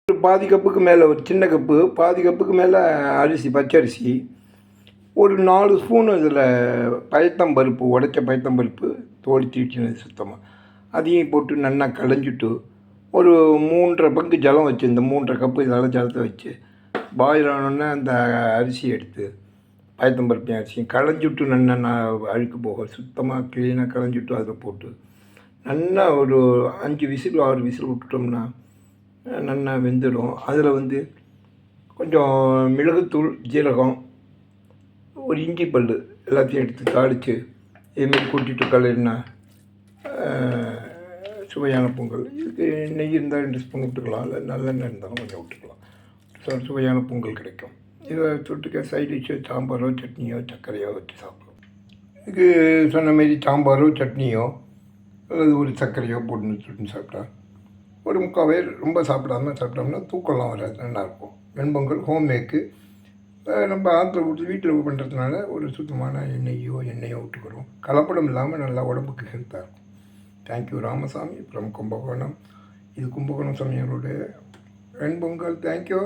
ஒரு பாதி கப்புக்கு மேலே, ஒரு சின்ன கப்பு பாதி கப்புக்கு மேலே அரிசி, பச்சரிசி, ஒரு 4 ஸ்பூன் இதில் பயத்தம்பருப்பு, உடைச்ச பயத்தம்பருப்பு தோல் தீட்டினது சுத்தமாக, அதையும் போட்டு நல்லா களைஞ்சிட்டு, ஒரு 3½ பங்கு ஜலம் வச்சு, இந்த 3½ கப்பு இதெல்லாம் ஜலத்தை வச்சு பாயில் ஆனோடனே அந்த அரிசி எடுத்து, பயத்தம்பருப்பையும் அரிசியும் களைஞ்சிட்டு நல்லா அழுக்கு போக சுத்தமாக க்ளீனாக களைஞ்சிட்டு அதில் போட்டு நல்லா ஒரு 5 விசில் 6 விசில் விட்டுட்டோம்னா நல்லா வெந்துடும். அதில் வந்து கொஞ்சம் மிளகுத்தூள், ஜீரகம், ஒரு இஞ்சி பல் எல்லாத்தையும் எடுத்து தாளித்து இதுமாரி கூட்டிட்டு கலரினா சுவையான பொங்கல். இதுக்கு நெய் இருந்தால் 2 ஸ்பூன் விட்டுக்கலாம், இல்லை நல்லெண்ணெய் இருந்தாலும் கொஞ்சம் விட்டுக்கலாம். சுவையான பொங்கல் கிடைக்கும். இதை தொட்டுக்க சைட் டிஷ்ஷோ சாம்பாரோ சட்னியோ சர்க்கரையோ வச்சு சாப்பிடுவோம். இதுக்கு சொன்ன மாரி சாம்பாரோ சட்னியோ அல்லது ஒரு சர்க்கரையோ போட்டு சுட்டு சாப்பிட்டா ஒரு 3/4 வயிறு ரொம்ப சாப்பிட்டோம்னா தூக்கம்லாம் வராது, நல்லாயிருக்கும். வெண்பொங்கல் ஹோம்மேக்கு நம்ம ஆற்றுல விட்டு வீட்டில் பண்ணுறதுனால ஒரு சுத்தமான எண்ணெயோ விட்டுக்கிறோம். கலப்படம் இல்லாமல் நல்லா உடம்புக்கு ஹெல்த்தாக இருக்கும். Thank you Ramasamy from Kumbakonam. இது கும்பகோணம் சமையலோட வெண்பொங்கல். தேங்க்யூ.